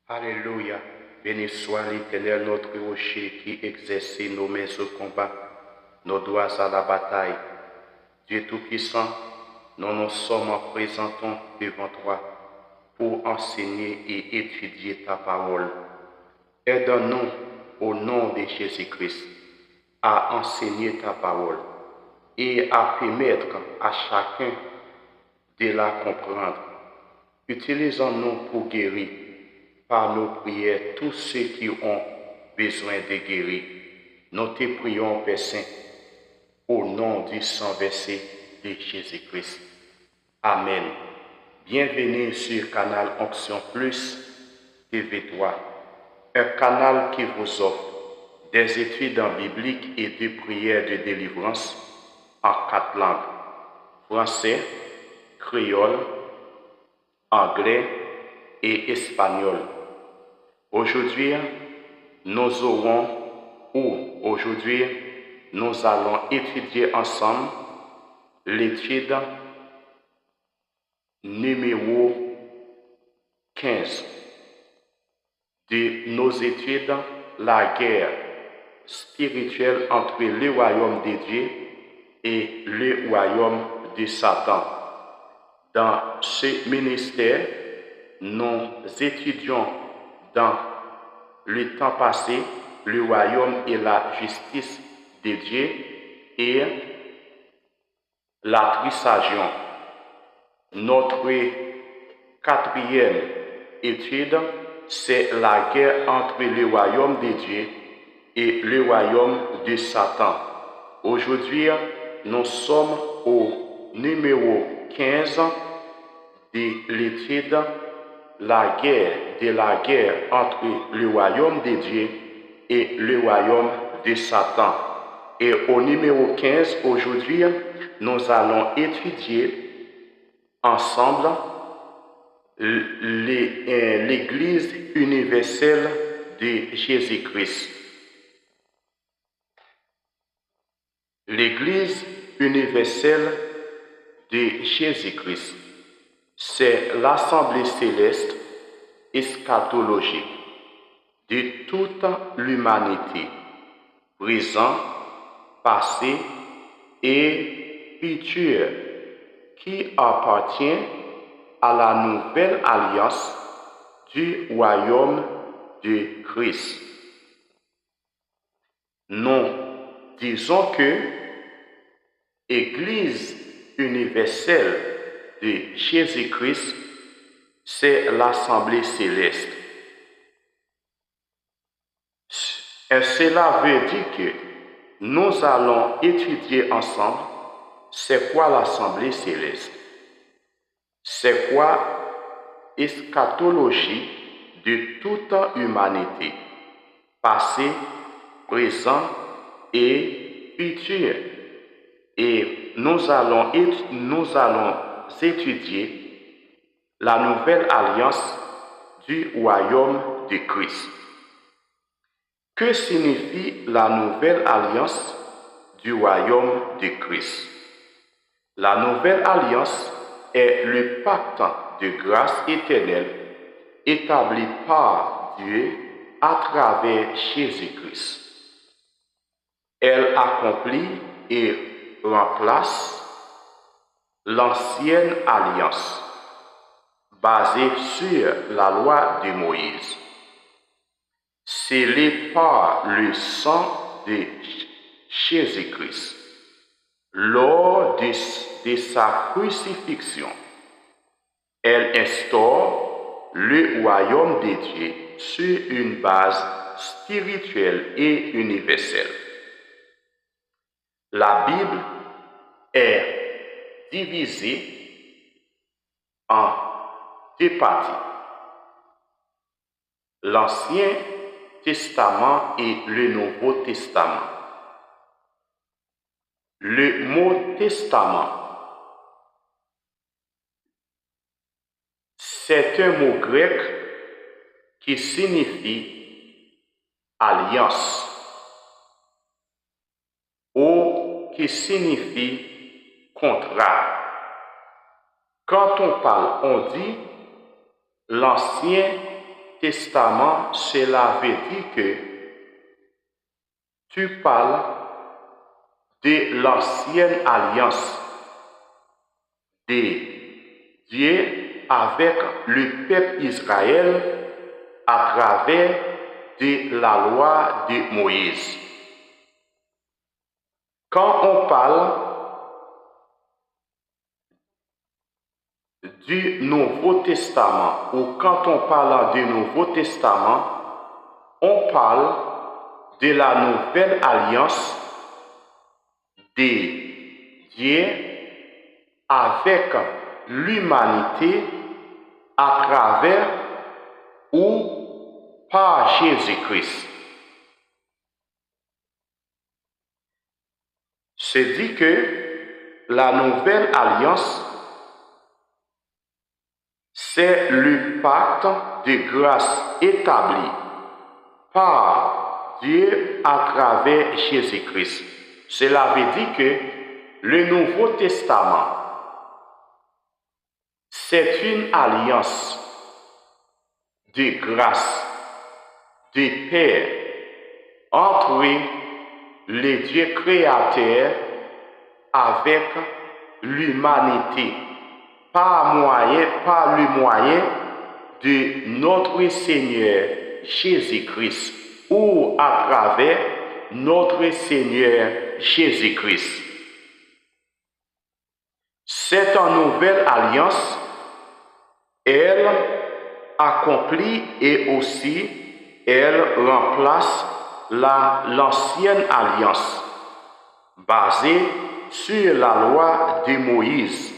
Alléluia. Béni soit l'Éternel, notre rocher, qui exerce nos mains au combat, nos doigts à la bataille. Dieu Tout-Puissant, nous nous sommes présentons devant toi pour enseigner et étudier ta parole. Aide-nous au nom de Jésus-Christ à enseigner ta parole et à permettre à chacun de la comprendre. Utilisons-nous pour guérir par nos prières tous ceux qui ont besoin de guérir. Nous te prions, Père Saint, au nom du sang versé de Jésus-Christ. Amen. Bienvenue sur Canal Onction Plus TV3, un canal qui vous offre des études bibliques et des prières de délivrance en 4 langues: français, créole, anglais et espagnol. Aujourd'hui, nous allons étudier ensemble l'étude numéro 15 de nos études, la guerre spirituelle entre le royaume de Dieu et le royaume de Satan. Dans ce ministère, nous étudions dans le temps passé le royaume et la justice de Dieu et la trisagion. Notre 4e étude, c'est la guerre entre le royaume de Dieu et le royaume de Satan. Aujourd'hui, nous sommes au numéro 15 de l'étude la guerre entre le royaume de Dieu et le royaume de Satan. Et au numéro 15, aujourd'hui, nous allons étudier ensemble l'Église universelle de Jésus-Christ. L'Église universelle de Jésus-Christ, c'est l'assemblée céleste eschatologique de toute l'humanité, présent, passé et futur, qui appartient à la nouvelle alliance du royaume de Christ. Nous disons que l'Église universelle de Jésus-Christ, c'est l'assemblée céleste. Et cela veut dire que nous allons étudier ensemble c'est quoi l'assemblée céleste, c'est quoi eschatologie de toute humanité, passé, présent et futur. Et nous allons étudier la nouvelle alliance du royaume de Christ. Que signifie la nouvelle alliance du royaume de Christ? La nouvelle alliance est le pacte de grâce éternelle établi par Dieu à travers Jésus-Christ. Elle accomplit et remplace l'ancienne alliance basée sur la loi de Moïse, scellée par le sang de Jésus-Christ. Lors de sa crucifixion, elle instaure le royaume de Dieu sur une base spirituelle et universelle. La Bible est divisée en 2 parties: l'Ancien Testament et le Nouveau Testament. Le mot testament, c'est un mot grec qui signifie alliance ou qui signifie contrat. Quand on parle, on dit l'Ancien Testament, cela veut dire que tu parles de l'ancienne alliance de Dieu avec le peuple Israël à travers de la loi de Moïse. Quand on parle du Nouveau Testament ou quand on parle du Nouveau Testament, on parle de la nouvelle alliance de Dieu avec l'humanité à travers ou par Jésus-Christ. C'est dit que la nouvelle alliance, c'est le pacte de grâce établi par Dieu à travers Jésus-Christ. Cela veut dire que le Nouveau Testament, c'est une alliance de grâce, de paix entre le Dieu créateur avec l'humanité, par le moyen de notre Seigneur Jésus-Christ ou à travers notre Seigneur Jésus-Christ. Cette nouvelle alliance, elle accomplit et aussi elle remplace l'ancienne alliance basée sur la loi de Moïse.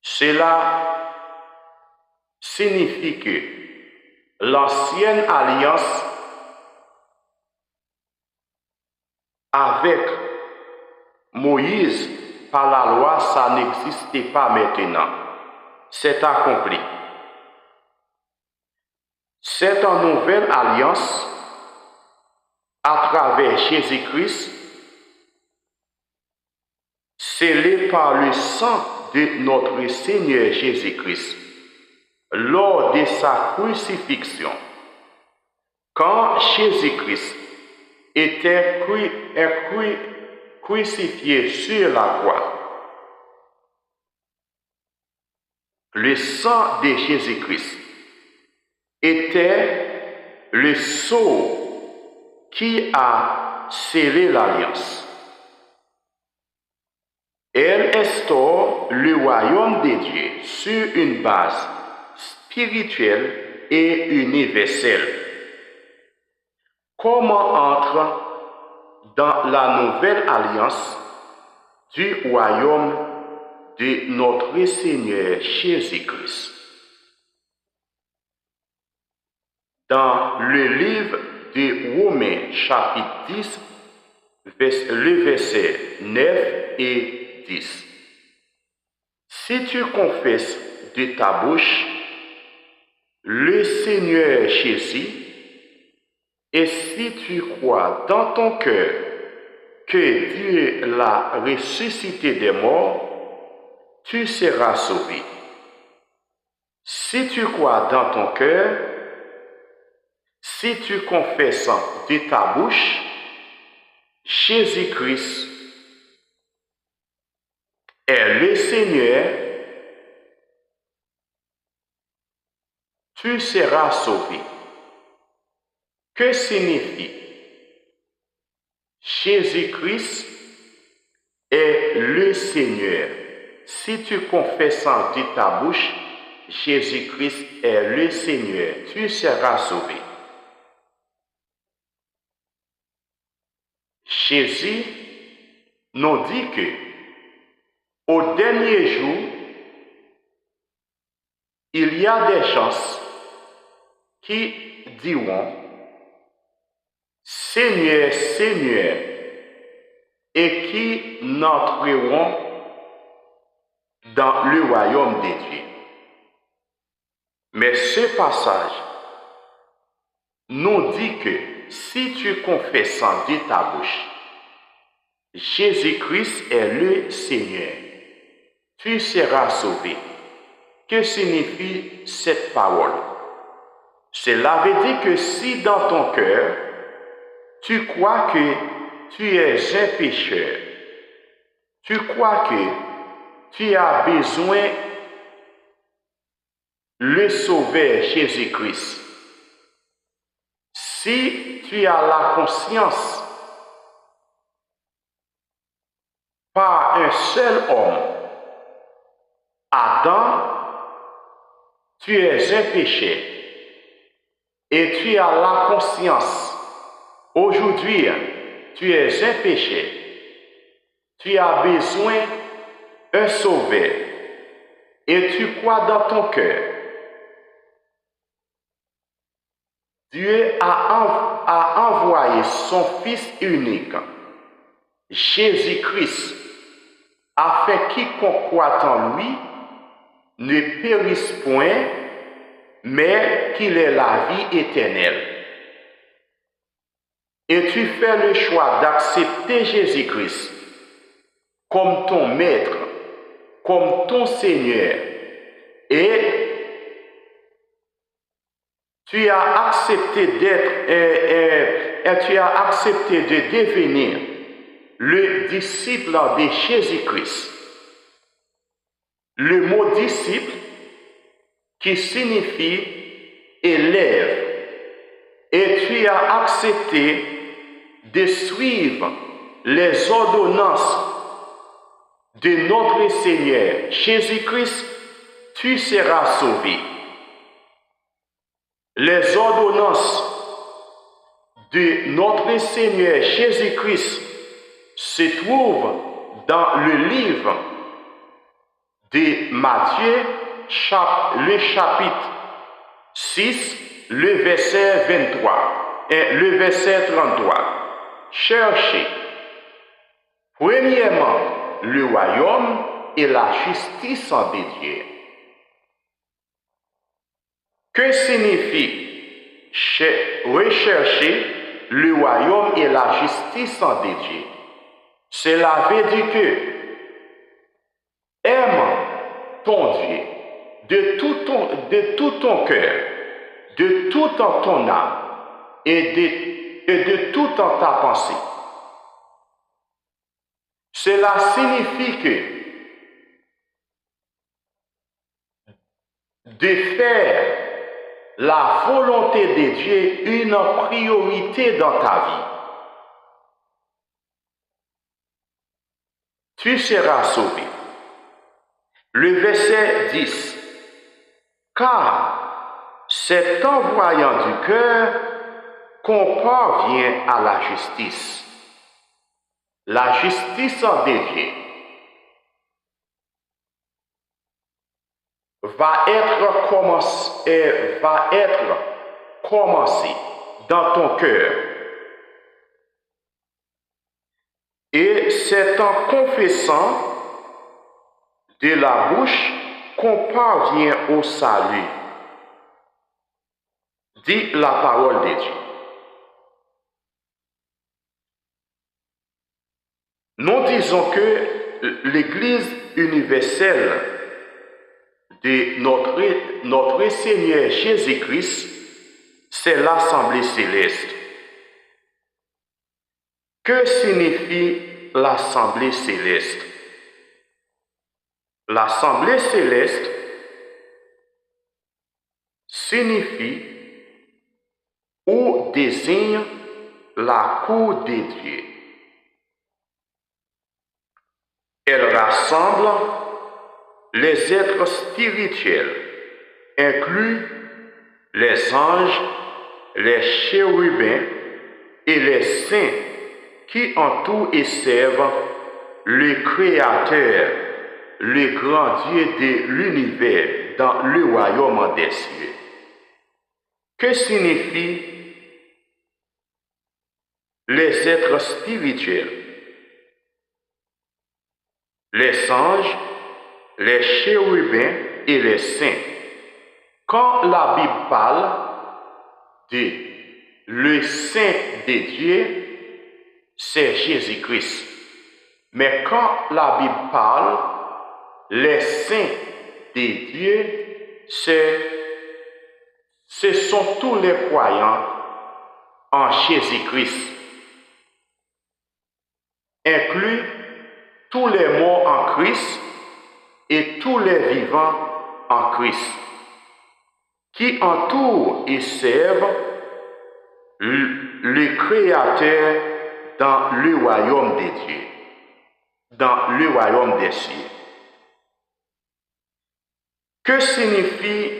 Cela signifie que l'ancienne alliance avec Moïse par la loi, ça n'existait pas maintenant. C'est accompli. Cette nouvelle alliance à travers Jésus-Christ, scellée par le sang de notre Seigneur Jésus-Christ lors de sa crucifixion. Quand Jésus-Christ était crucifié sur la croix, le sang de Jésus-Christ était le sceau qui a scellé l'alliance. Elle instaure le royaume de Dieu sur une base spirituelle et universelle. Comment entre dans la nouvelle alliance du royaume de notre Seigneur Jésus-Christ? Dans le livre de Romains, chapitre 10, le verset 9 et 10. Si tu confesses de ta bouche le Seigneur Jésus, et si tu crois dans ton cœur que Dieu l'a ressuscité des morts, tu seras sauvé. Si tu crois dans ton cœur, si tu confesses de ta bouche Jésus-Christ est le Seigneur, tu seras sauvé. Que signifie Jésus-Christ est le Seigneur? Si tu confesses de ta bouche Jésus-Christ est le Seigneur, tu seras sauvé. Jésus nous dit que au dernier jour, il y a des gens qui diront Seigneur, Seigneur, et qui n'entreront dans le royaume de Dieu. Mais ce passage nous dit que si tu confesses de ta bouche Jésus-Christ est le Seigneur, tu seras sauvé. Que signifie cette parole? Cela veut dire que si dans ton cœur, tu crois que tu es un pécheur, tu crois que tu as besoin le Sauveur Jésus-Christ, si tu as la conscience par un seul homme, Adam, tu es un pécheur et tu as la conscience, aujourd'hui, tu es un pécheur, tu as besoin d'un Sauveur et tu crois dans ton cœur. Dieu a envoyé son Fils unique, Jésus-Christ, afin que quiconque croit en lui ne périsse point, mais qu'il ait la vie éternelle. Et tu fais le choix d'accepter Jésus-Christ comme ton maître, comme ton Seigneur, et tu as accepté tu as accepté de devenir le disciple de Jésus-Christ. Le mot disciple qui signifie élève, et tu as accepté de suivre les ordonnances de notre Seigneur Jésus-Christ, tu seras sauvé. Les ordonnances de notre Seigneur Jésus-Christ se trouvent dans le livre de Matthieu, le chapitre 6, le verset 23 et le verset 33. Cherchez premièrement le royaume et la justice de Dieu. Que signifie rechercher le royaume et la justice de Dieu? Cela veut dire que aime ton Dieu de tout ton cœur, de toute ton âme et de toute ta pensée. Cela signifie que de faire la volonté de Dieu une priorité dans ta vie. Tu seras sauvé. Le verset 10. Car c'est en voyant du cœur qu'on parvient à la justice. La justice de Dieu va être commencée dans ton cœur. Et c'est en confessant de la bouche qu'on parvient au salut, dit la parole de Dieu. Nous disons que l'Église universelle de notre Seigneur Jésus-Christ, c'est l'Assemblée céleste. Que signifie l'Assemblée céleste? L'Assemblée céleste signifie ou désigne la cour de Dieu. Elle rassemble les êtres spirituels, inclut les anges, les chérubins et les saints qui entourent et servent le Créateur, le grand Dieu de l'univers dans le royaume des cieux. Que signifie les êtres spirituels? Les anges, les chérubins et les saints. Quand la Bible parle de le Saint de Dieu, c'est Jésus-Christ. Mais quand la Bible parle les saints de Dieu, ce sont tous les croyants en Jésus-Christ, inclus tous les morts en Christ et tous les vivants en Christ, qui entourent et servent le Créateur dans le royaume des dieux, dans le royaume des cieux. Que signifie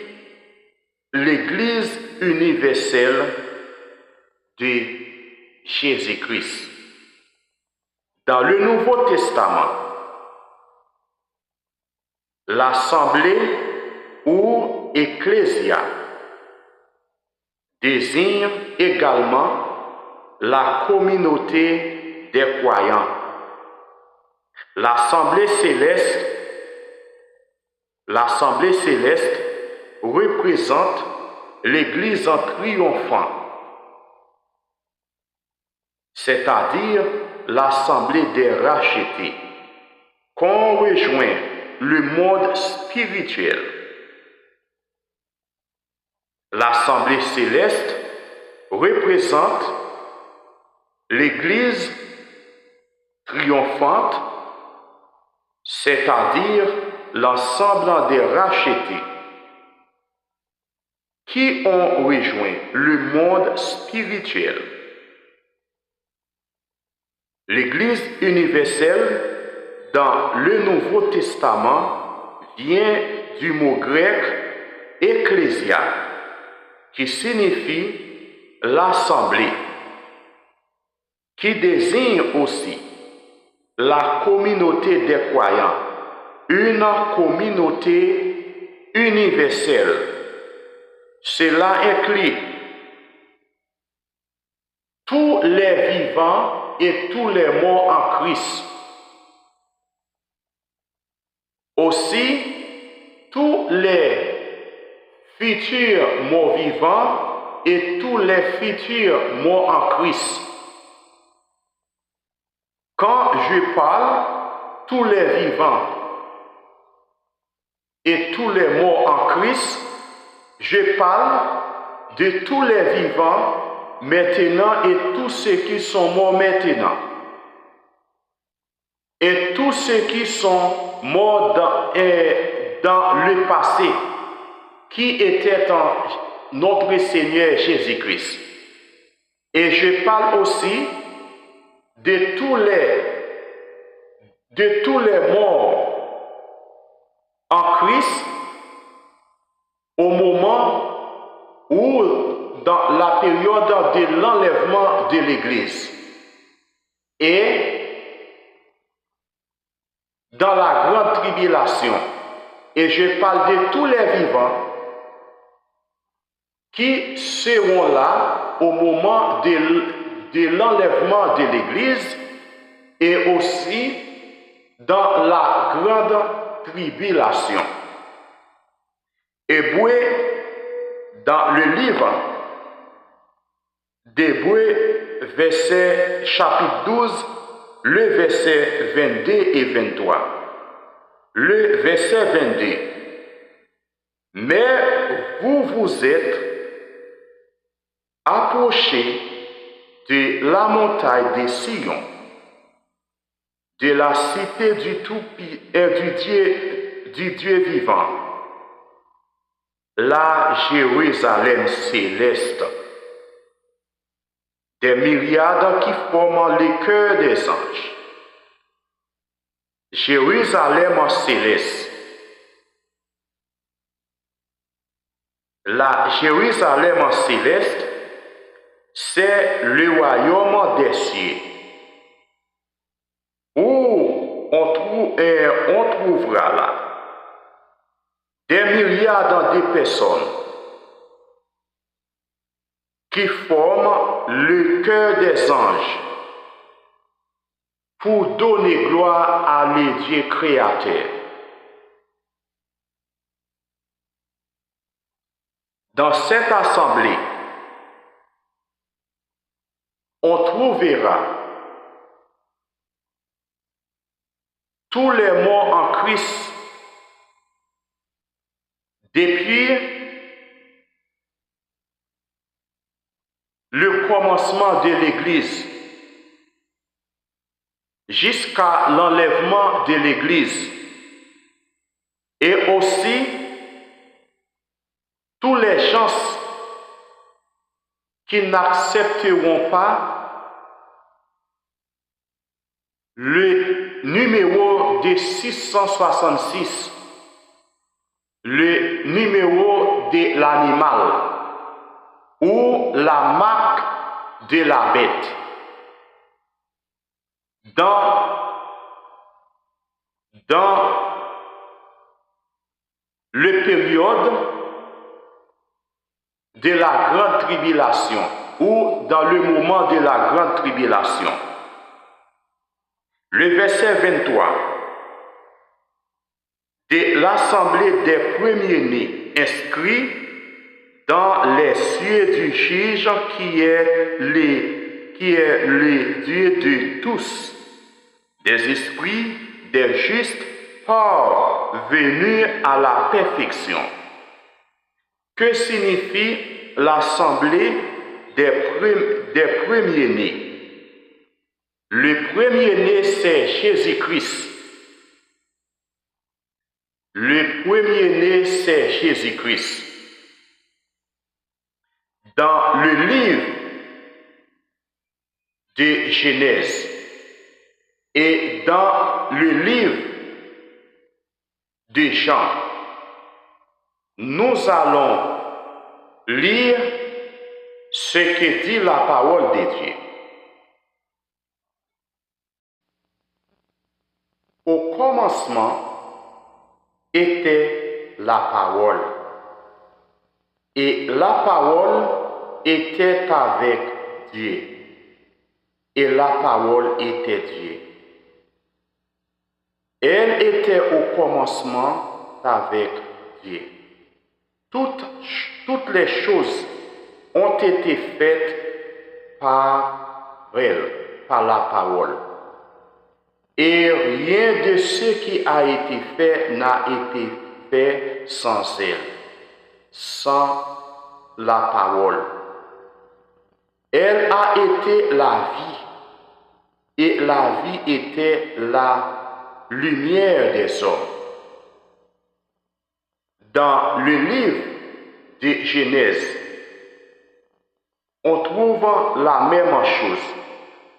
l'Église universelle de Jésus-Christ? Dans le Nouveau Testament, l'assemblée ou ecclésia désigne également la communauté des croyants. L'assemblée céleste représente l'Église en triomphant, c'est-à-dire l'assemblée des rachetés, qu'on rejoint le monde spirituel. L'assemblée céleste représente l'Église triomphante, c'est-à-dire l'ensemble des rachetés qui ont rejoint le monde spirituel. L'Église universelle dans le Nouveau Testament vient du mot grec ecclésia, qui signifie l'assemblée, qui désigne aussi la communauté des croyants, une communauté universelle. Cela inclut tous les vivants et tous les morts en Christ. Aussi, tous les futurs morts vivants et tous les futurs morts en Christ. Quand je parle tous les vivants et tous les morts en Christ, je parle de tous les vivants maintenant et tous ceux qui sont morts maintenant. Et tous ceux qui sont morts dans le passé, qui étaient en notre Seigneur Jésus-Christ. Et je parle aussi de tous les morts en Christ au moment où, dans la période de l'enlèvement de l'Église et dans la grande tribulation. Et je parle de tous les vivants qui seront là au moment de l'enlèvement de l'Église et aussi dans la grande tribulation. Hébreux, dans le livre d'Hébreux, verset chapitre 12, le verset 22 et 23. Le verset 22. Mais vous vous êtes approchés de la montagne de Sion, de la cité du Dieu vivant, la Jérusalem céleste, des myriades qui forment le cœur des anges. Jérusalem céleste. La Jérusalem céleste, c'est le royaume des cieux, où on trouvera là des milliards de personnes qui forment le cœur des anges pour donner gloire à le Dieu créateur. Dans cette assemblée, on trouvera tous les morts en Christ Depuis le commencement de l'Église jusqu'à l'enlèvement de l'Église, et aussi tous les gens qui n'accepteront pas le numéro de 666, le numéro de l'animal ou la marque de la bête. Dans le période de la grande tribulation ou dans le moment de la grande tribulation. Le verset 23 de l'assemblée des premiers-nés inscrits dans les cieux du juge qui est le Dieu de tous, des esprits des justes parvenus à la perfection. Que signifie l'assemblée des premiers-nés? Le premier-né, c'est Jésus-Christ. Le premier-né, c'est Jésus-Christ. Dans le livre de Genèse et dans le livre de Jean, nous allons lire ce que dit la parole de Dieu. Au commencement était la parole, et la parole était avec Dieu, et la parole était Dieu. Elle était au commencement avec Dieu. Toutes les choses ont été faites par elle, par la parole. Et rien de ce qui a été fait n'a été fait sans elle, sans la parole. Elle a été la vie, et la vie était la lumière des hommes. Dans le livre de Genèse, on trouve la même chose.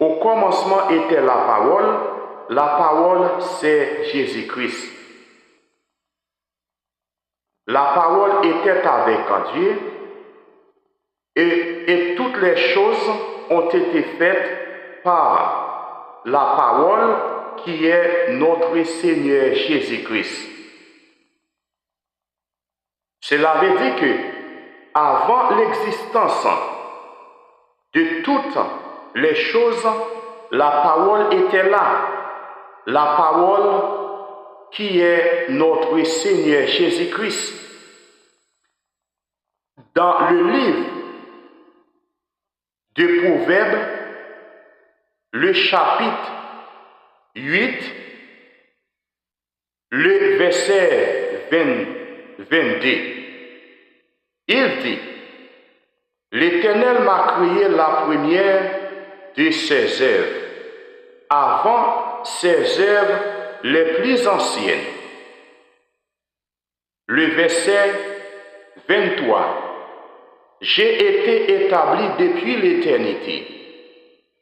Au commencement était la parole c'est Jésus-Christ. La parole était avec Dieu et toutes les choses ont été faites par la parole qui est notre Seigneur Jésus-Christ. Cela veut dire que avant l'existence de toutes les choses, la parole était là. La parole qui est notre Seigneur Jésus-Christ. Dans le livre de Proverbes, le chapitre 8, le verset 22, il dit: L'Éternel m'a créé la première de ses œuvres, avant ses œuvres les plus anciennes. Le verset 23. J'ai été établi depuis l'éternité,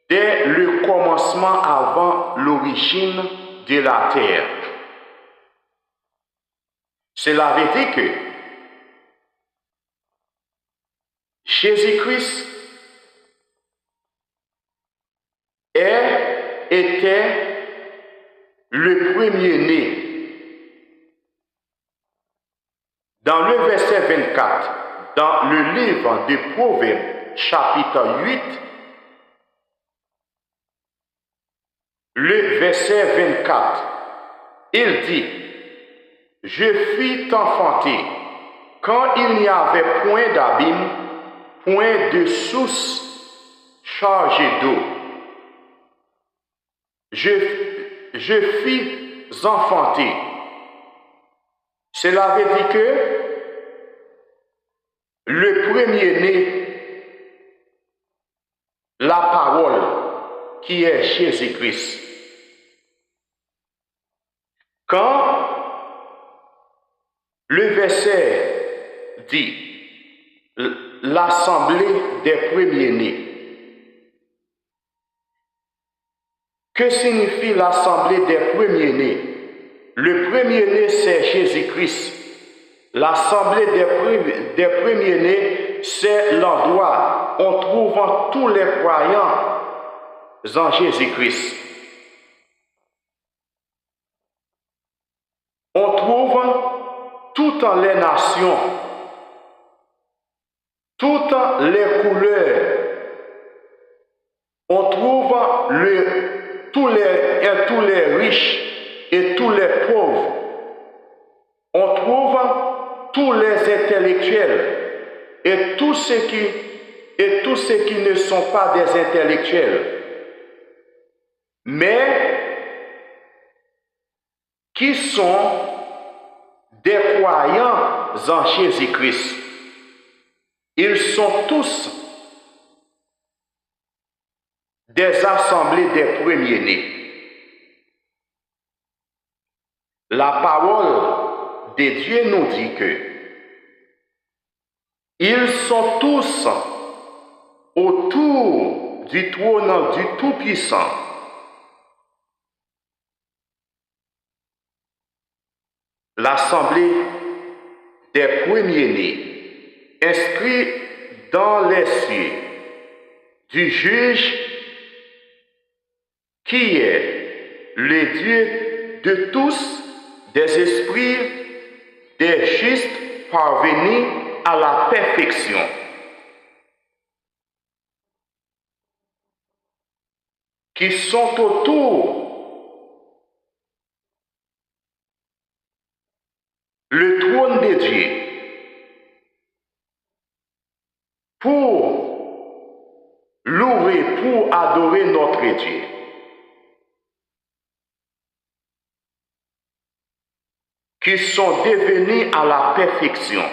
dès le commencement avant l'origine de la terre. Cela veut dire que Jésus-Christ était le premier-né. Dans le verset 24, dans le livre de Proverbes, chapitre 8, le verset 24, il dit: Je fus enfanté quand il n'y avait point d'abîme, point de source chargée d'eau. Je fus enfanté. Cela veut dire que le premier-né, la parole qui est Jésus-Christ. Quand le verset dit l'assemblée des premiers-nés, que signifie l'assemblée des premiers-nés? Le premier-né, c'est Jésus-Christ. L'assemblée des premiers-nés, c'est l'endroit où on trouve tous les croyants en Jésus-Christ. On trouve toutes les nations, toutes les couleurs. On trouve tous les riches et tous les pauvres. On trouve tous les intellectuels et tous ceux qui ne sont pas des intellectuels, mais qui sont des croyants en Jésus-Christ. Ils sont tous des assemblées des premiers-nés. La parole de Dieu nous dit que ils sont tous autour du trône du Tout-Puissant. L'assemblée des premiers-nés, inscrits dans les cieux, du juge qui est le Dieu de tous, des esprits, des justes parvenus à la perfection. Qui sont autour le trône de Dieu pour louer, pour adorer notre Dieu. Qui sont devenus à la perfection,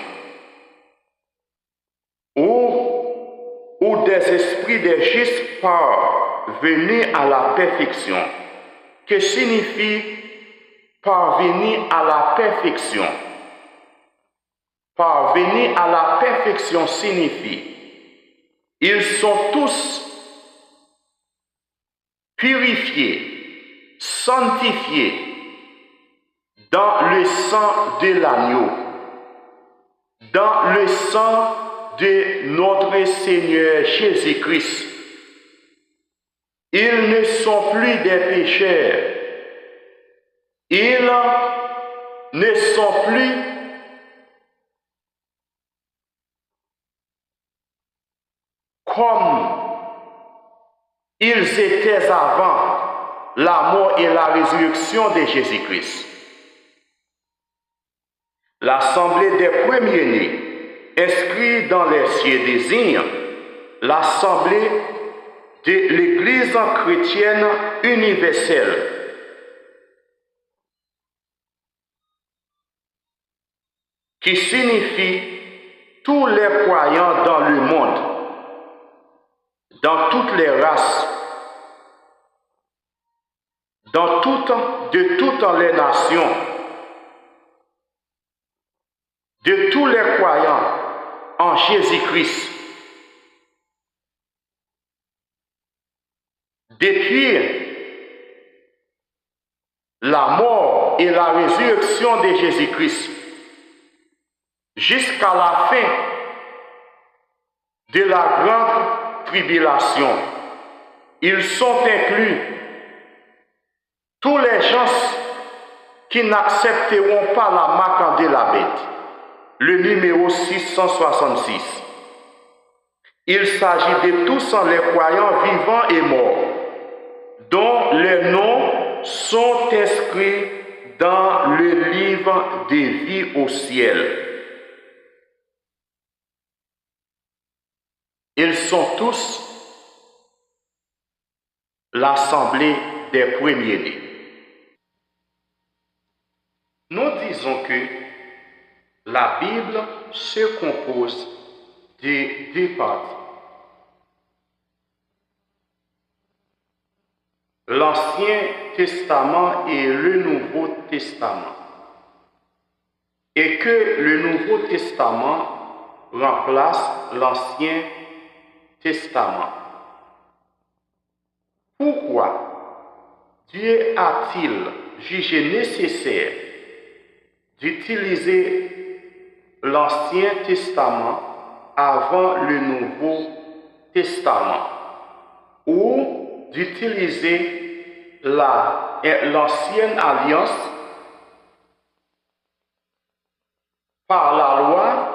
ou des esprits des justes parvenus à la perfection. Que signifie parvenir à la perfection? Parvenir à la perfection signifie ils sont tous purifiés, sanctifiés dans le sang de l'agneau, dans le sang de notre Seigneur Jésus-Christ. Ils ne sont plus des pécheurs. Ils ne sont plus comme ils étaient avant la mort et la résurrection de Jésus-Christ. L'assemblée des premiers-nés, inscrits dans les cieux, désigne l'assemblée de l'Église chrétienne universelle. Qui signifie tous les croyants dans le monde, dans toutes les races, de toutes les nations, de tous les croyants en Jésus-Christ. Depuis la mort et la résurrection de Jésus-Christ, jusqu'à la fin de la grande tribulation, ils sont inclus tous les gens qui n'accepteront pas la marque de la bête. Le numéro 666. Il s'agit de tous les croyants vivants et morts, dont les noms sont inscrits dans le livre de vie au ciel. Ils sont tous l'assemblée des premiers-nés. Nous disons que la Bible se compose des deux parties. L'Ancien Testament et le Nouveau Testament. Et que le Nouveau Testament remplace l'Ancien Testament. Pourquoi Dieu a-t-il jugé nécessaire d'utiliser l'Ancien Testament avant le Nouveau Testament ou d'utiliser l'ancienne alliance par la loi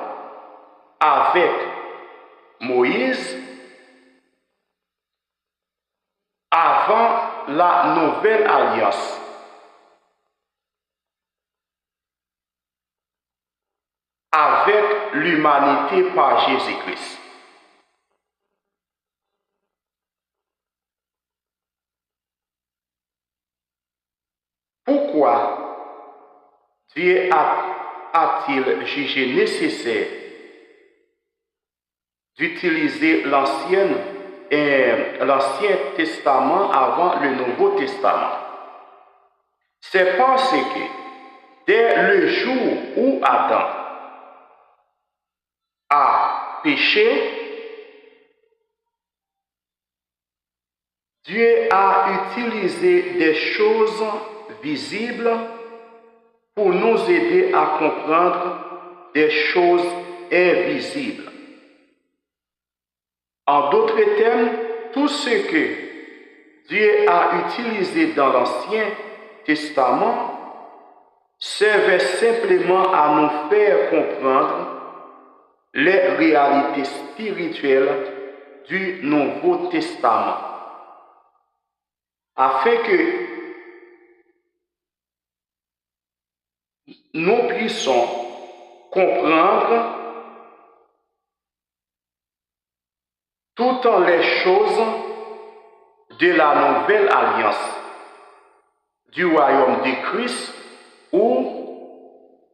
avec Moïse avant la nouvelle alliance avec l'humanité par Jésus-Christ. Pourquoi Dieu a-t-il jugé nécessaire d'utiliser l'Ancien Testament avant le Nouveau Testament? C'est parce que dès le jour où Adam a péché, Dieu a utilisé des choses visibles pour nous aider à comprendre des choses invisibles. En d'autres termes, tout ce que Dieu a utilisé dans l'Ancien Testament servait simplement à nous faire comprendre les réalités spirituelles du Nouveau Testament, afin que nous puissions comprendre toutes les choses de la nouvelle alliance du royaume de Christ ou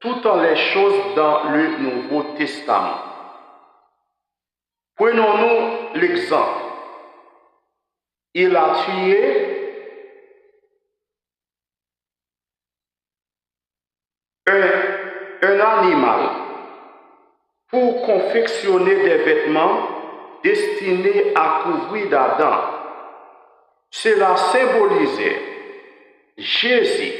toutes les choses dans le Nouveau Testament. Prenons-nous l'exemple. Il a tué un animal pour confectionner des vêtements destinés à couvrir d'Adam. Cela symbolisait Jésus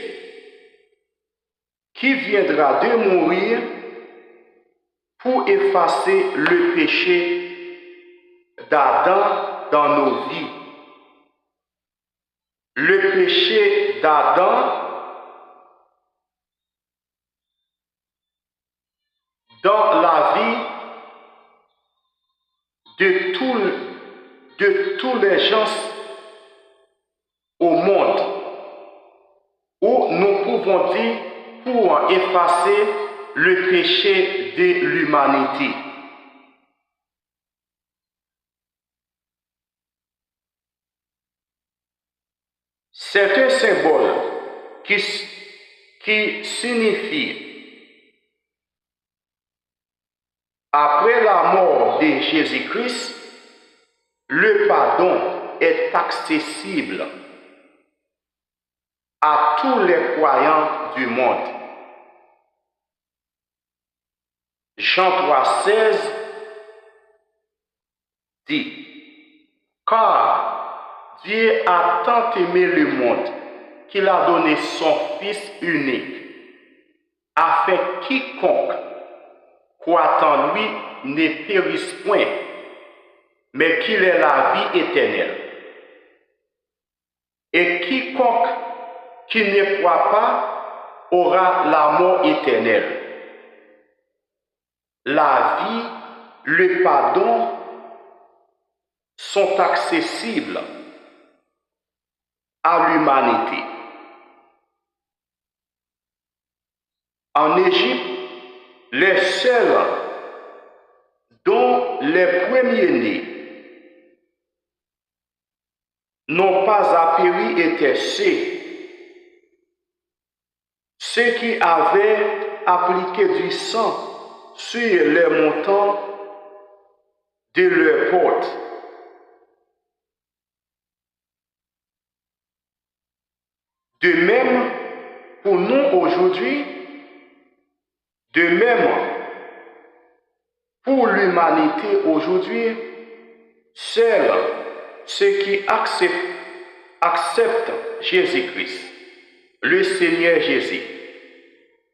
qui viendra de mourir pour effacer le péché d'Adam dans nos vies. Le péché d'Adam dans la vie de tous les gens au monde, où nous pouvons dire pour effacer le péché de l'humanité. C'est un symbole qui signifie, après la mort de Jésus-Christ, le pardon est accessible à tous les croyants du monde. Jean 3,16 dit, car Dieu a tant aimé le monde qu'il a donné son Fils unique, afin que quiconque croit en lui ne périsse point, mais qu'il ait la vie éternelle. Et quiconque qui ne croit pas aura la mort éternelle. La vie, le pardon sont accessibles à l'humanité. En Égypte, les seuls dont les premiers-nés n'ont pas appéri étaient ceux qui avaient appliqué du sang sur les montants de leurs portes. De même, pour nous aujourd'hui, de même, pour l'humanité aujourd'hui, seuls ceux qui acceptent Jésus-Christ, le Seigneur Jésus,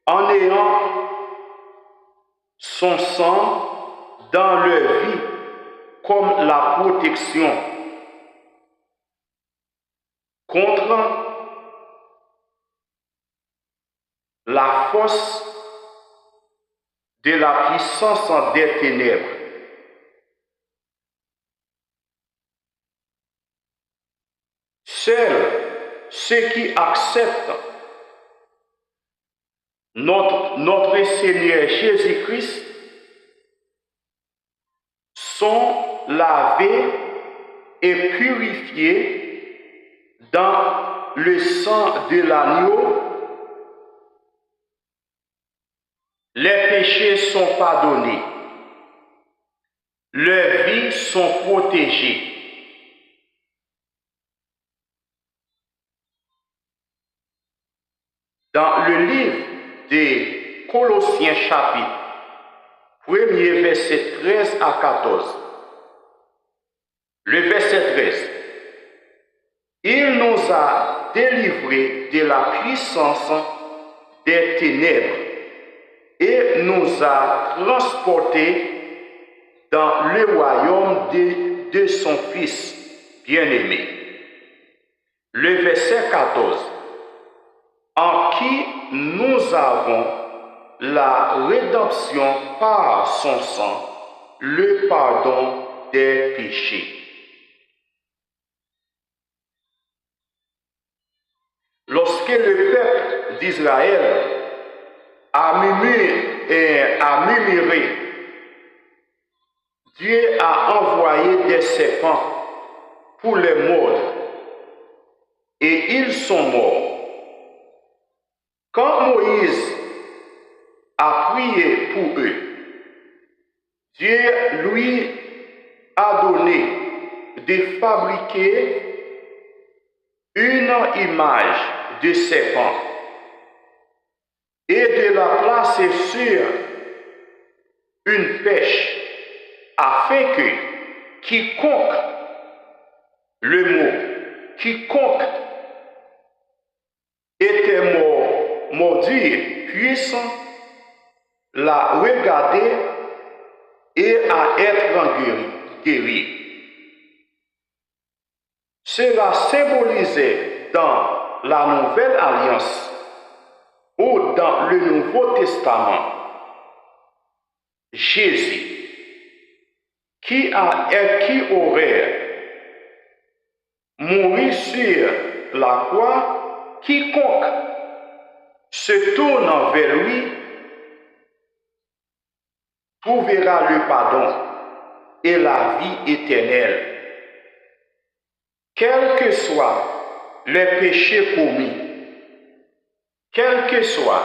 en ayant son sang dans leur vie comme la protection contre la force de la puissance des ténèbres. Seuls ceux qui acceptent notre Seigneur Jésus-Christ sont lavés et purifiés dans le sang de l'agneau. Les péchés sont pardonnés. Leurs vies sont protégées. Dans le livre des Colossiens chapitre 1er verset 13 à 14, le verset 13, il nous a délivrés de la puissance des ténèbres et nous a transportés dans le royaume de son Fils bien-aimé. Le verset 14, en qui nous avons la rédemption par son sang, le pardon des péchés. Lorsque le peuple d'Israël a murmuré, Dieu a envoyé des serpents pour les mordre, et ils sont morts. Quand Moïse a prié pour eux, Dieu lui a donné de fabriquer une image de serpent et de la placer sur une pêche afin que quiconque, le mot quiconque était mordu puisse la regarder et à être guéri. Cela symbolisait dans la Nouvelle Alliance ou dans le Nouveau Testament Jésus qui aurait mouru sur la croix. Quiconque se tourne vers lui trouvera le pardon et la vie éternelle, quels que soient les péchés commis, quel que soit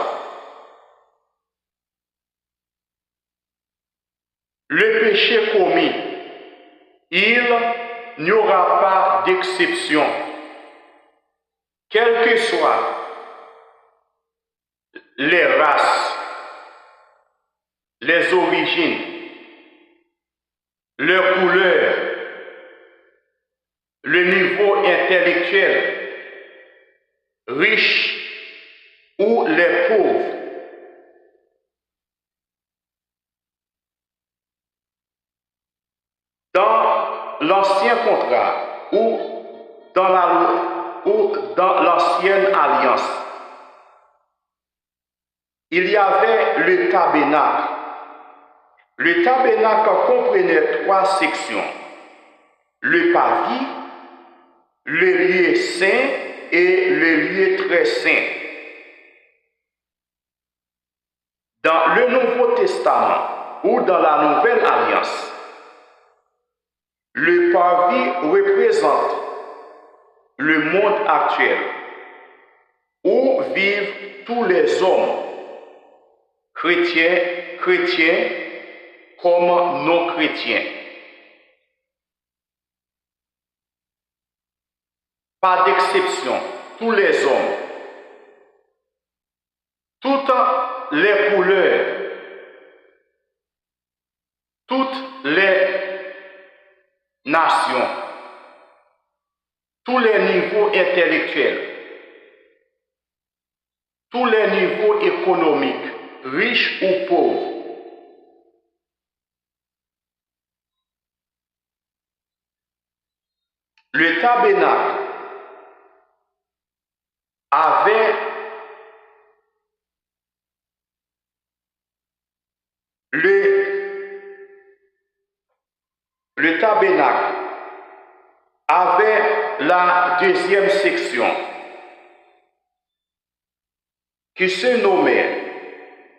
le péché commis, il n'y aura pas d'exception, quelles que soient les races, les origines, leur couleur, le niveau intellectuel, riche ou les pauvres. Dans l'ancien contrat ou dans l'ancienne alliance, il y avait le tabernacle. Le tabernacle comprenait 3 sections: le parvis, le lieu saint et le lieu très saint. Dans le Nouveau Testament ou dans la Nouvelle Alliance, le parvis représente le monde actuel où vivent tous les hommes, chrétiens comme non chrétiens. pas d'exception, tous les hommes, toutes les couleurs, toutes les nations, tous les niveaux intellectuels, tous les niveaux économiques, riches ou pauvres. Le tabernacle avait le tabernacle avait la deuxième section qui se nommait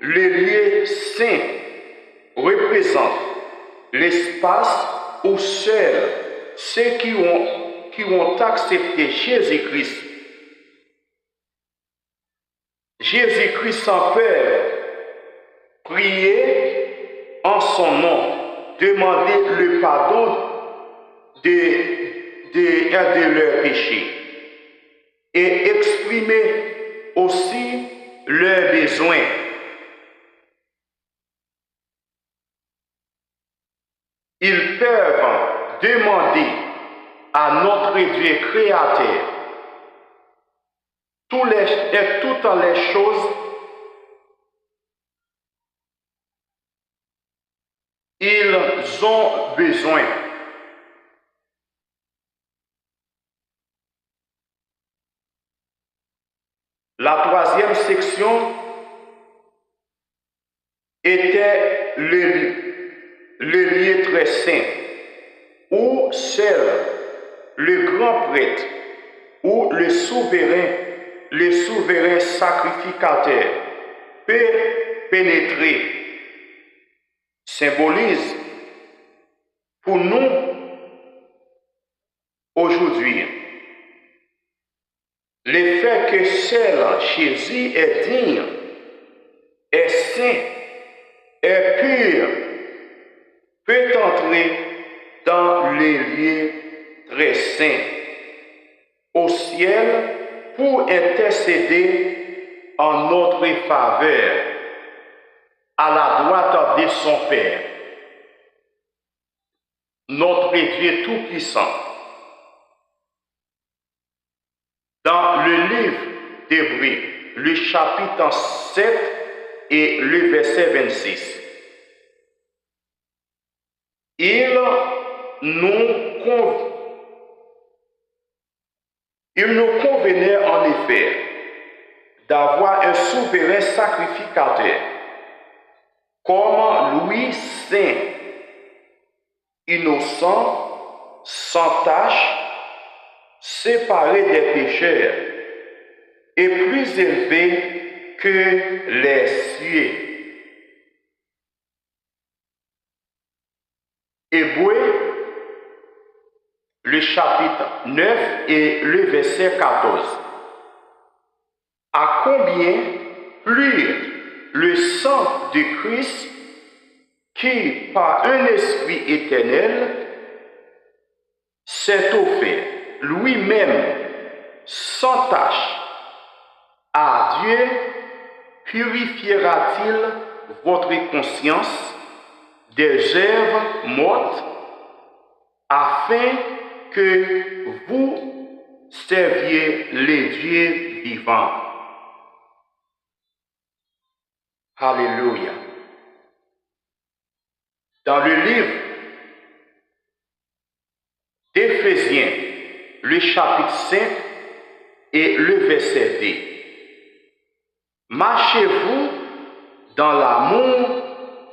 le lieu saint, représente l'espace où seuls ceux qui ont accepté Jésus-Christ sans peur, prier en son nom, demander le pardon de leurs péchés et exprimer aussi leurs besoins. Ils peuvent demander à notre Dieu créateur toutes les choses. Ils ont besoin. La troisième section était le lieu très saint, où seul le grand prêtre ou le souverain sacrificateur peut pénétrer, symbolise pour nous aujourd'hui le fait que seul Jésus est digne, est saint, est pur, peut entrer dans les lieux très saints au ciel pour intercéder en notre faveur à la droite de son Père, notre Dieu Tout-Puissant. Dans le livre d'Hébreux, le chapitre 7 et le verset 26, il nous convenait en effet d'avoir un souverain sacrificateur comme lui, saint, innocent, sans tache, séparé des pécheurs et plus élevé que les cieux. Hébreux, le chapitre 9 et le verset 14. À combien plus le sang de Christ, qui par un esprit éternel s'est offert lui-même sans tache à Dieu, purifiera-t-il votre conscience des œuvres mortes afin que vous serviez les dieux vivants. Alléluia. Dans le livre d'Éphésiens, le chapitre 5 et le verset 2. Marchez-vous dans l'amour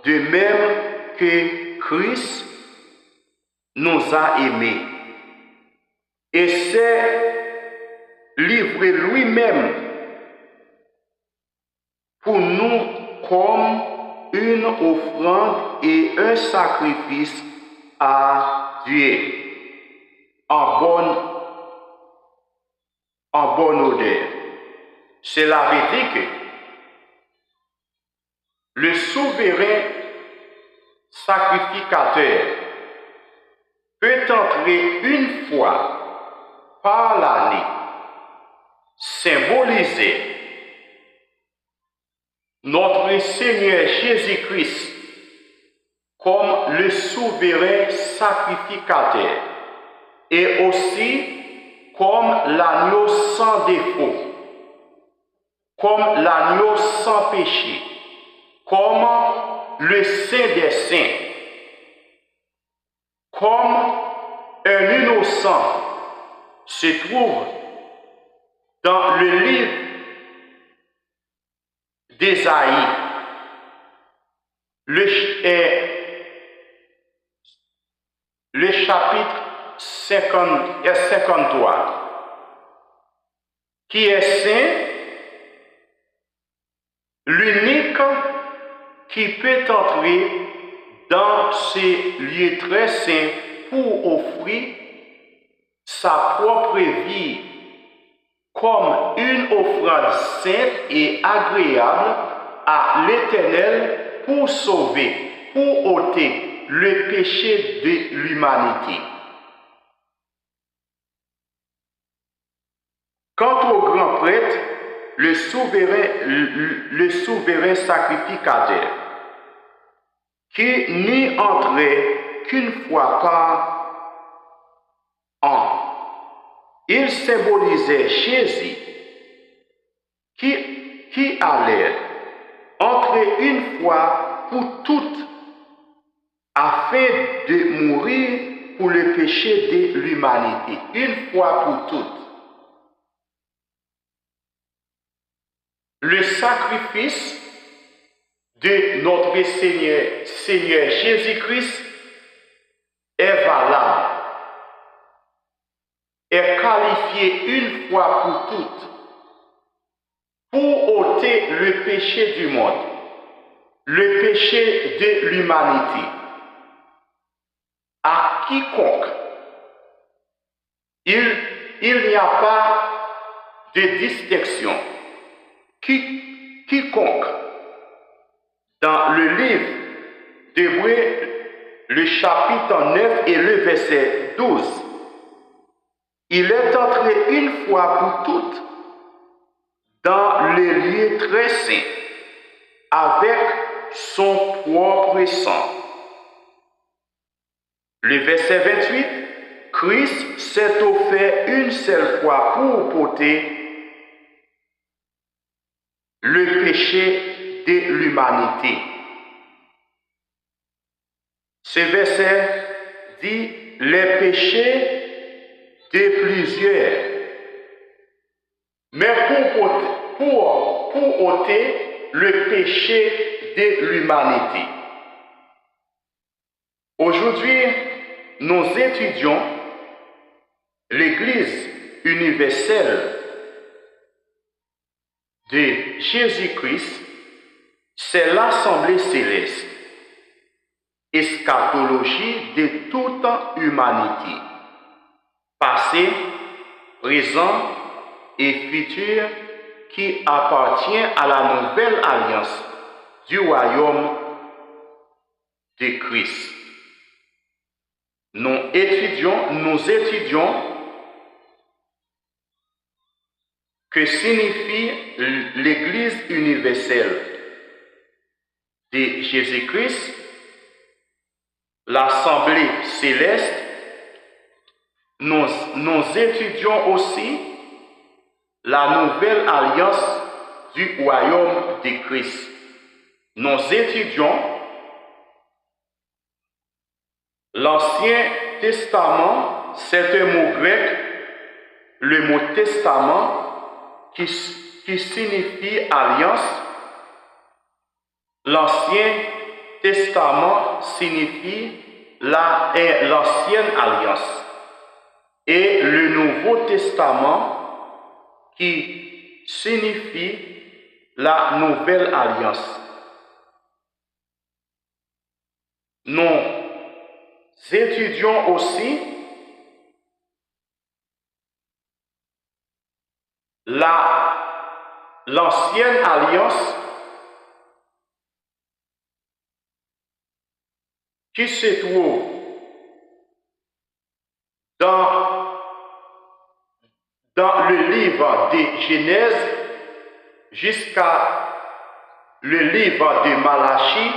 de même que Christ nous a aimés et s'est livré lui-même pour nous comme une offrande et un sacrifice à Dieu en bonne odeur. Cela veut dire que le souverain sacrificateur peut entrer une fois par l'année symbolisait notre Seigneur Jésus-Christ comme le souverain sacrificateur et aussi comme l'agneau sans défaut, comme l'agneau sans péché, comme le Saint des Saints, comme un innocent se trouve dans le livre d'Ésaïe, le chapitre 53, qui est saint, l'unique qui peut entrer dans ces lieux très saints pour offrir sa propre vie comme une offrande sainte et agréable à l'Éternel pour sauver, pour ôter le péché de l'humanité. Quant au grand prêtre, le souverain sacrificateur, qui n'y entrait qu'une fois par an, il symbolisait Jésus qui allait entrer une fois pour toutes afin de mourir pour le péché de l'humanité, une fois pour toutes. Le sacrifice de notre Seigneur Jésus-Christ est valable, est qualifié une fois pour toutes pour ôter le péché du monde, le péché de l'humanité. À quiconque, il n'y a pas de distinction. Quiconque, dans le livre d'Hébreux, le chapitre 9 et le verset 12, il est entré une fois pour toutes dans les lieux très saints avec son propre sang. Le verset 28, Christ s'est offert une seule fois pour porter le péché de l'humanité. Ce verset dit les péchés de plusieurs, mais pour ôter le péché de l'humanité. Aujourd'hui, nous étudions l'Église universelle de Jésus-Christ, c'est l'Assemblée céleste, eschatologie de toute humanité, passé, présent et futur, qui appartient à la nouvelle alliance du royaume de Christ. Nous étudions que signifie l'Église universelle de Jésus-Christ, l'Assemblée céleste. Nous étudions aussi la nouvelle alliance du royaume de Christ. Nous étudions l'Ancien Testament, c'est un mot grec, le mot testament, qui signifie alliance. L'Ancien Testament signifie l'ancienne alliance. Et le Nouveau Testament qui signifie la nouvelle alliance. Nous étudions aussi l'ancienne alliance qui se trouve dans le livre de Genèse jusqu'à le livre de Malachie,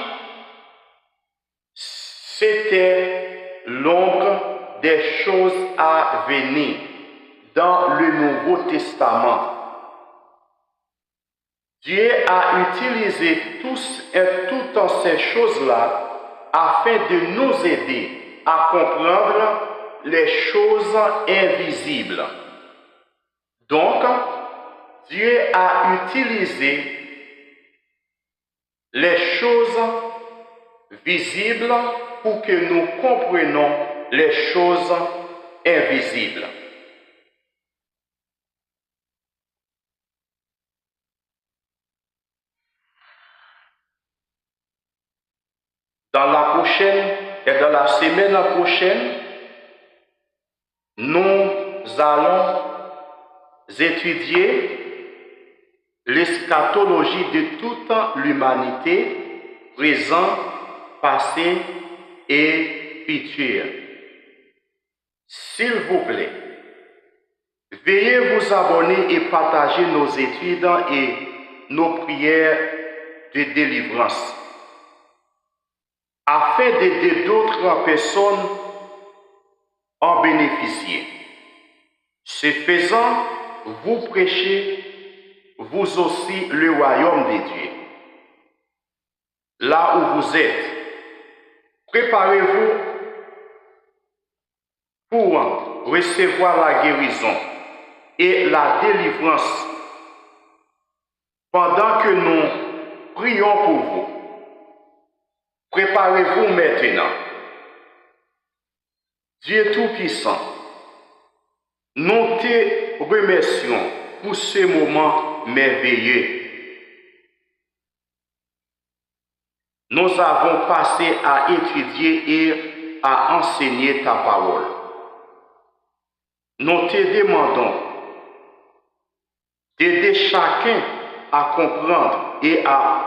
c'était l'ombre des choses à venir dans le Nouveau Testament. Dieu a utilisé toutes ces choses-là afin de nous aider à comprendre les choses invisibles. Donc, Dieu a utilisé les choses visibles pour que nous comprenions les choses invisibles. Dans la semaine prochaine, nous allons étudier l'eschatologie de toute l'humanité, présent, passé et futur. S'il vous plaît, veuillez vous abonner et partager nos études et nos prières de délivrance, afin d'aider d'autres personnes à en bénéficier. Ce faisant, vous prêchez vous aussi le royaume de Dieu. Là où vous êtes, préparez-vous pour recevoir la guérison et la délivrance pendant que nous prions pour vous. Préparez-vous maintenant. Dieu Tout-Puissant, nous te remercions pour ce moment merveilleux. Nous avons passé à étudier et à enseigner ta parole. Nous te demandons d'aider chacun à comprendre et à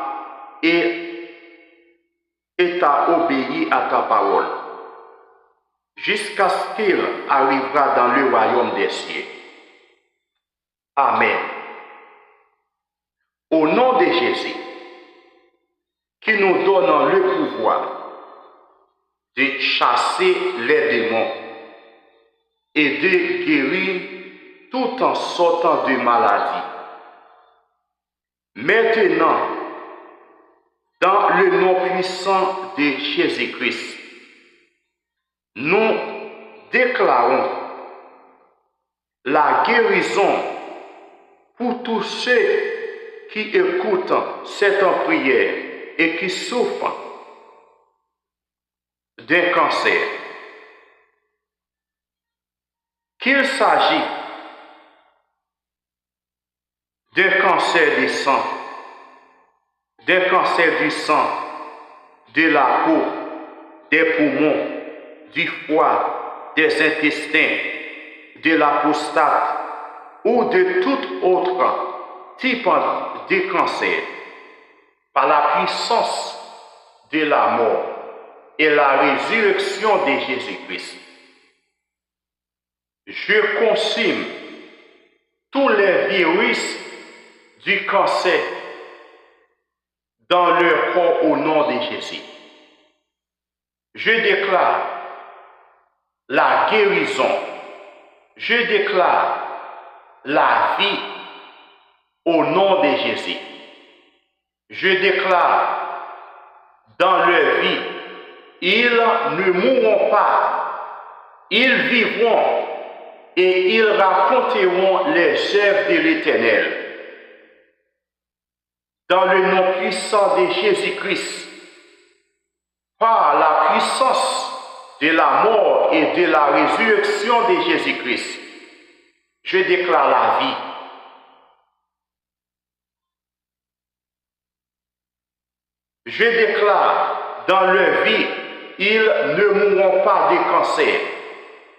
obéir à ta parole, jusqu'à ce qu'il arrivera dans le royaume des cieux. Amen. Au nom de Jésus, qui nous donne le pouvoir de chasser les démons et de guérir tout en sortant de maladies. Maintenant, dans le nom puissant de Jésus-Christ, nous déclarons la guérison pour tous ceux qui écoutent cette prière et qui souffrent d'un cancer. Qu'il s'agisse d'un cancer du sang, d'un cancer du sang, de la peau, des poumons, du foie, des intestins, de la prostate ou de tout autre type de cancer, par la puissance de la mort et la résurrection de Jésus-Christ. Je consume tous les virus du cancer dans leur corps au nom de Jésus. Je déclare la guérison. Je déclare la vie au nom de Jésus. Je déclare dans leur vie, ils ne mourront pas, ils vivront et ils raconteront les œuvres de l'Éternel. Dans le nom puissant de Jésus-Christ, par la puissance de la mort et de la résurrection de Jésus-Christ, je déclare la vie. Je déclare dans leur vie, ils ne mourront pas de cancer.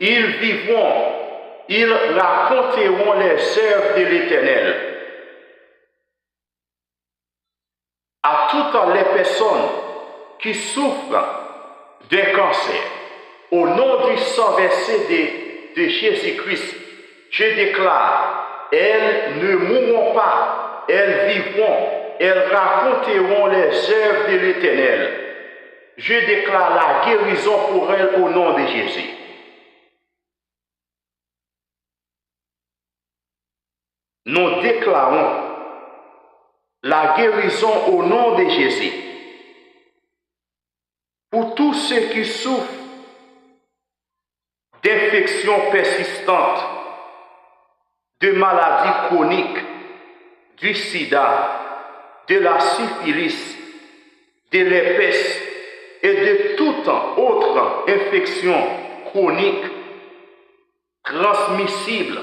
Ils vivront, ils raconteront les œuvres de l'Éternel. À toutes les personnes qui souffrent d'un cancer, au nom du sang versé de Jésus-Christ, Je déclare, elles ne mourront pas, elles vivront, elles raconteront les œuvres de l'Éternel. Je déclare la guérison pour elles au nom de Jésus. Nous déclarons la guérison au nom de Jésus. Pour tous ceux qui souffrent d'infections persistantes, de maladies chroniques, du sida, de la syphilis, de l'herpès et de toute autre infection chronique transmissible,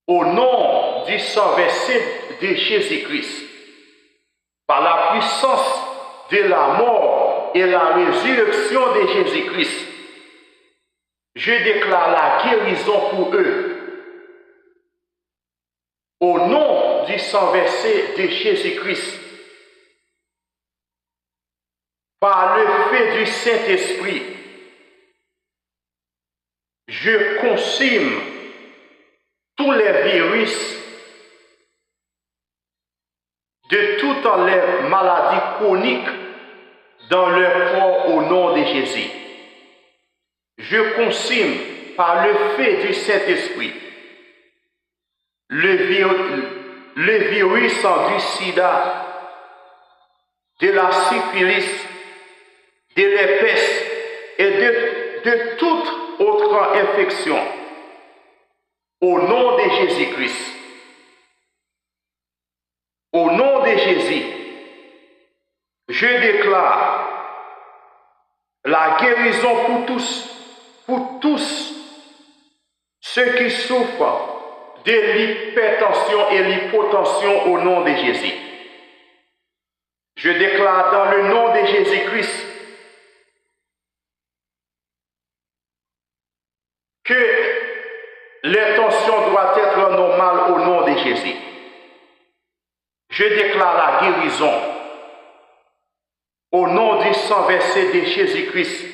au nom du sang versé de Jésus-Christ, par la puissance de la mort et la résurrection de Jésus-Christ, je déclare la guérison pour eux. Au nom du sang versé de Jésus-Christ, par le feu du Saint-Esprit, je consume tous les virus de toutes les maladies chroniques dans leur corps au nom de Jésus. Je consume par le feu du Saint-Esprit le virus du sida, de la syphilis, de l'herpès et de toute autre infection au nom de Jésus-Christ. Au nom de Jésus, je déclare la guérison pour tous ceux qui souffrent de l'hypertension et l'hypotension au nom de Jésus. Je déclare dans le nom de Jésus-Christ que les tensions doivent être normales au nom de Jésus. Je déclare la guérison au nom du sang versé de Jésus-Christ.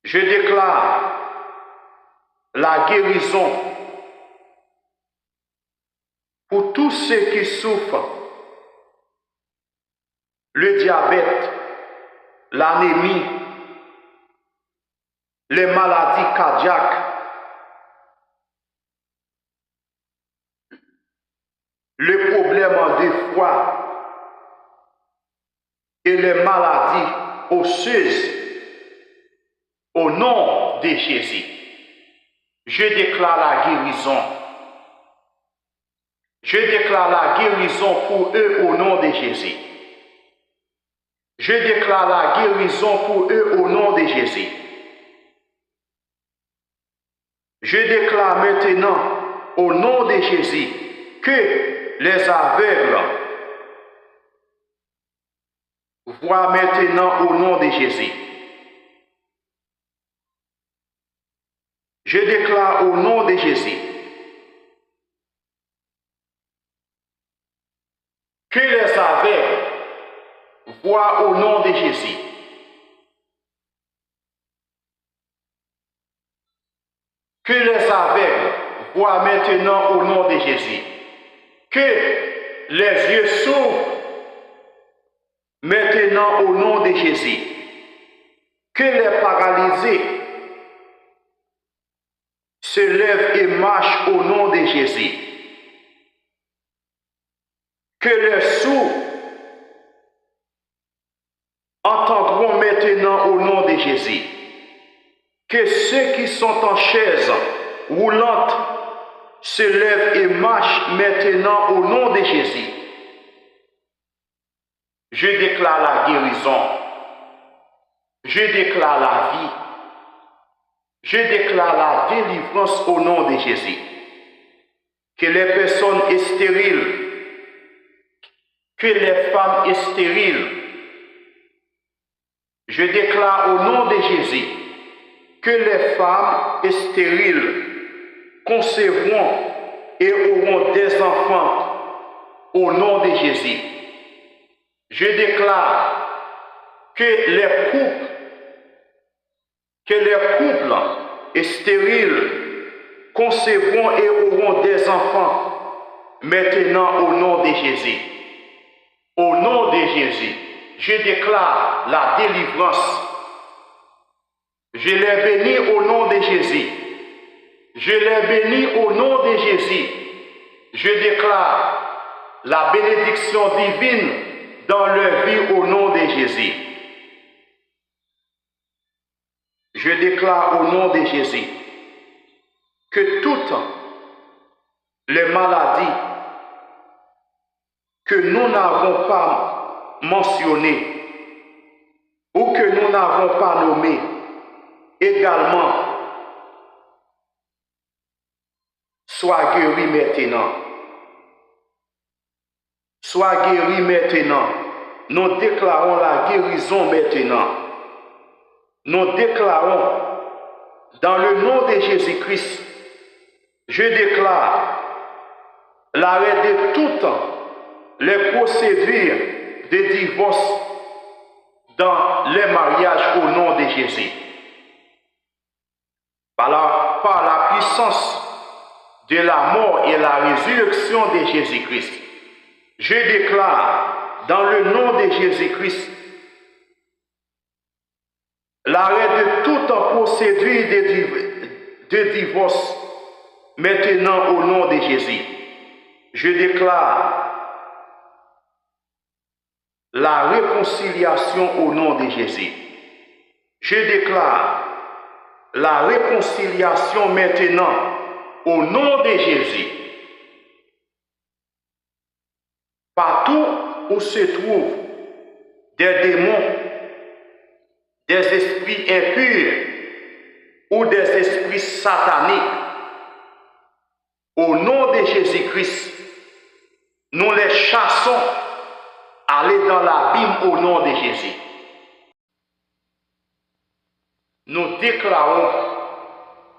Je déclare la guérison pour tous ceux qui souffrent le diabète, l'anémie, les maladies cardiaques, le problème de foie et les maladies osseuses au nom de Jésus. Je déclare la guérison. Je déclare la guérison pour eux au nom de Jésus. Je déclare la guérison pour eux au nom de Jésus. Je déclare maintenant au nom de Jésus que les aveugles voient maintenant au nom de Jésus. Je déclare au nom de Jésus que les aveugles voient au nom de Jésus. Que les aveugles voient maintenant au nom de Jésus. Que les yeux s'ouvrent maintenant au nom de Jésus. Que les paralysés se lèvent et marchent au nom de Jésus. Que les sourds entendront maintenant au nom de Jésus. Que ceux qui sont en chaise roulante se lèvent et marchent maintenant au nom de Jésus. Je déclare la guérison. Je déclare la vie. Je déclare la délivrance au nom de Jésus. Que les personnes stériles, que les femmes stériles, je déclare au nom de Jésus que les femmes stériles concevront et auront des enfants au nom de Jésus. Je déclare que les couples et stériles concevront et auront des enfants maintenant au nom de Jésus. Au nom de Jésus, je déclare la délivrance. Je les bénis au nom de Jésus. Je les bénis au nom de Jésus. Je déclare la bénédiction divine dans leur vie au nom de Jésus. Je déclare au nom de Jésus que toutes les maladies que nous n'avons pas mentionnées ou que nous n'avons pas nommées également soient guéries maintenant. Sois guéri maintenant. Nous déclarons la guérison maintenant. Nous déclarons dans le nom de Jésus-Christ, je déclare l'arrêt de toutes les procédures de divorce dans les mariages au nom de Jésus. Par la puissance de la mort et la résurrection de Jésus-Christ, je déclare dans le nom de Jésus-Christ l'arrêt de toute procédure de divorce maintenant au nom de Jésus. Je déclare la réconciliation au nom de Jésus. Je déclare la réconciliation maintenant au nom de Jésus. Partout où se trouvent des démons, des esprits impurs ou des esprits sataniques, au nom de Jésus-Christ, nous les chassons. Allez dans l'abîme au nom de Jésus. Nous déclarons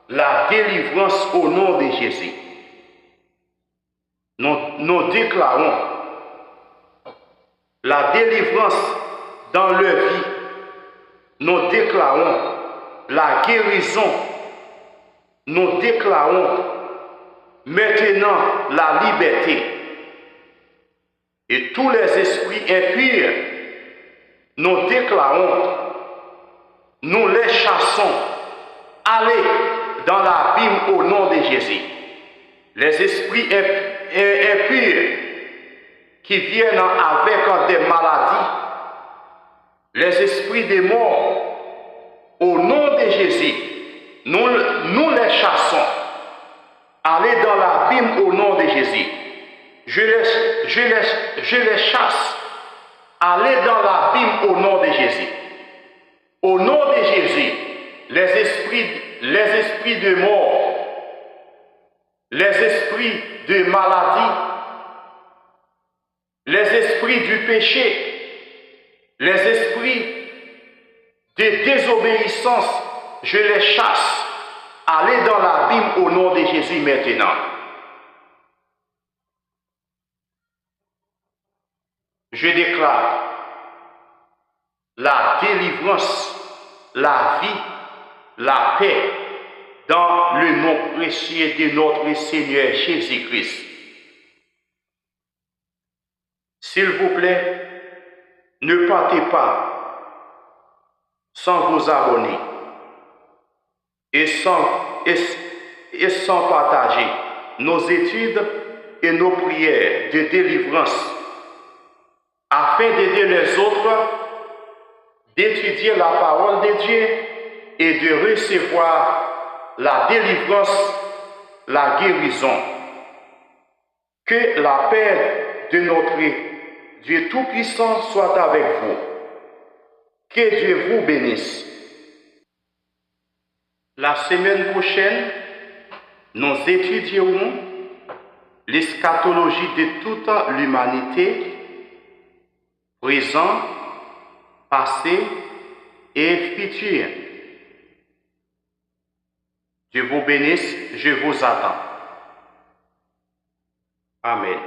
la délivrance au nom de Jésus. Nous déclarons la délivrance dans leur vie. Nous déclarons la guérison. Nous déclarons maintenant la liberté. Et tous les esprits impurs, nous déclarons, nous les chassons. Allez dans l'abîme au nom de Jésus. Les esprits impurs qui viennent avec des maladies, les esprits des morts, au nom de Jésus, nous les chassons. Allez dans l'abîme au nom de Jésus. Je les chasse. Allez dans l'abîme au nom de Jésus. Au nom de Jésus, les esprits de mort, les esprits de maladie, les esprits du péché, les esprits de désobéissance, je les chasse. Allez dans l'abîme au nom de Jésus maintenant. Je déclare la délivrance, la vie, la paix dans le nom précieux de notre Seigneur Jésus-Christ. S'il vous plaît, ne partez pas sans vous abonner et sans partager nos études et nos prières de délivrance afin d'aider les autres d'étudier la parole de Dieu et de recevoir la délivrance, la guérison. Que la paix de notre Dieu Tout-Puissant soit avec vous. Que Dieu vous bénisse. La semaine prochaine, nous étudierons l'eschatologie de toute l'humanité, présent, passé et futur. Dieu vous bénisse, je vous attends. Amen.